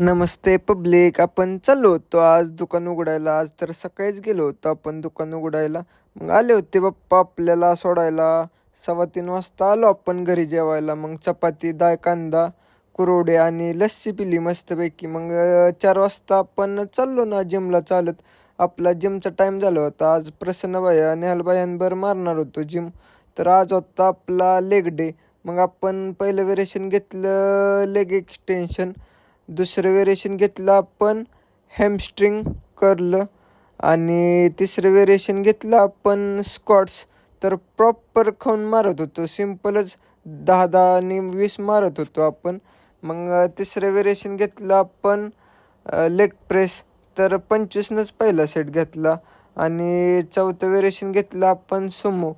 नमस्ते public. आपण चाललो होतो आज दुकान उघडायला. आज तर सकाळीच गेलो होतो आपण दुकान उघडायला. मग आले होते पप्पा आपल्याला सोडायला. 3:15 वाजता आलो आपण घरी जेवायला. मग चपाती, डाळ, कांदा, कुरवडे आणि लस्सी पिली मस्तपैकी. मग 4 वाजता आपण चाललो ना जिमला चालत. आपला जिमचा टाईम झाला होता. आज प्रसन्न भैया, नेहाल भैयांबर मारणार होतो जिम. तर आज होता आपला लेग डे. मग आपण पहिलं व्हेरिएशन घेतलं लेग एक्सटेन्शन. दुसरं व्हेरिएशन घेतलं आपण हॅमस्ट्रिंग कर्ल. आणि तिसरं व्हेरिएशन घेतलं आपण स्क्वॉट्स. तर प्रॉपर खाऊन मारत होतो, सिम्पलच 10-10 आणि 20 मारत होतो आपण. मग तिसरं व्हेरिएशन घेतलं आपण लेग प्रेस. तर 25नंच पहिला सेट घेतला. आणि चौथं व्हेरिएशन घेतलं आपण सुमो.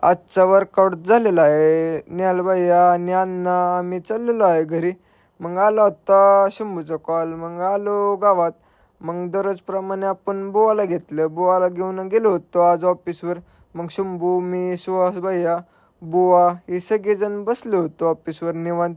आजचा वर्कआउट झालेला आहे. निहाल भैया आणि अण्णा आम्ही चाललेलो आहे घरी. मग आला होता शंभूचा कॉल. मग आलो गावात. मग दररोजप्रमाणे आपण बुवाला घेतलं. बुवाला घेऊन गेलो होतो आज ऑफिसवर. मग शंभू, मी, सुहास भैया, बुवा हे सगळेजण बसलो होतो ऑफिसवर निवांत.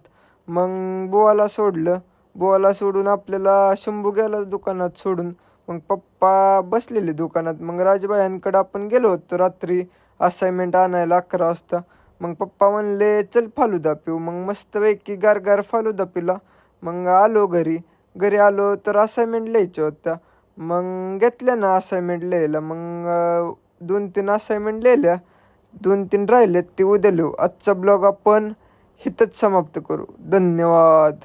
मग बुवाला सोडलं. बुवाला सोडून आपल्याला शंभू गेला दुकानात सोडून. मग पप्पा बसलेले दुकानात. मग राजभायांकडं आपण गेलो होतो रात्री असाइनमेंट आणायला 11 वाजता. मग पप्पा म्हणले चल फालुदा पिऊ. मग मस्तपैकी गार फालुदा पिला. मग आलो घरी. घरी आलो तर असाइनमेंट लिहायच्या होत्या. मग घेतल्या ना असाइनमेंट लिहायला. मग 2-3 असाइनमेंट लिहिल्या. 2-3 राहिलेत ते उद्या लिहू. आजचा ब्लॉग आपण इथंच समाप्त करू. धन्यवाद.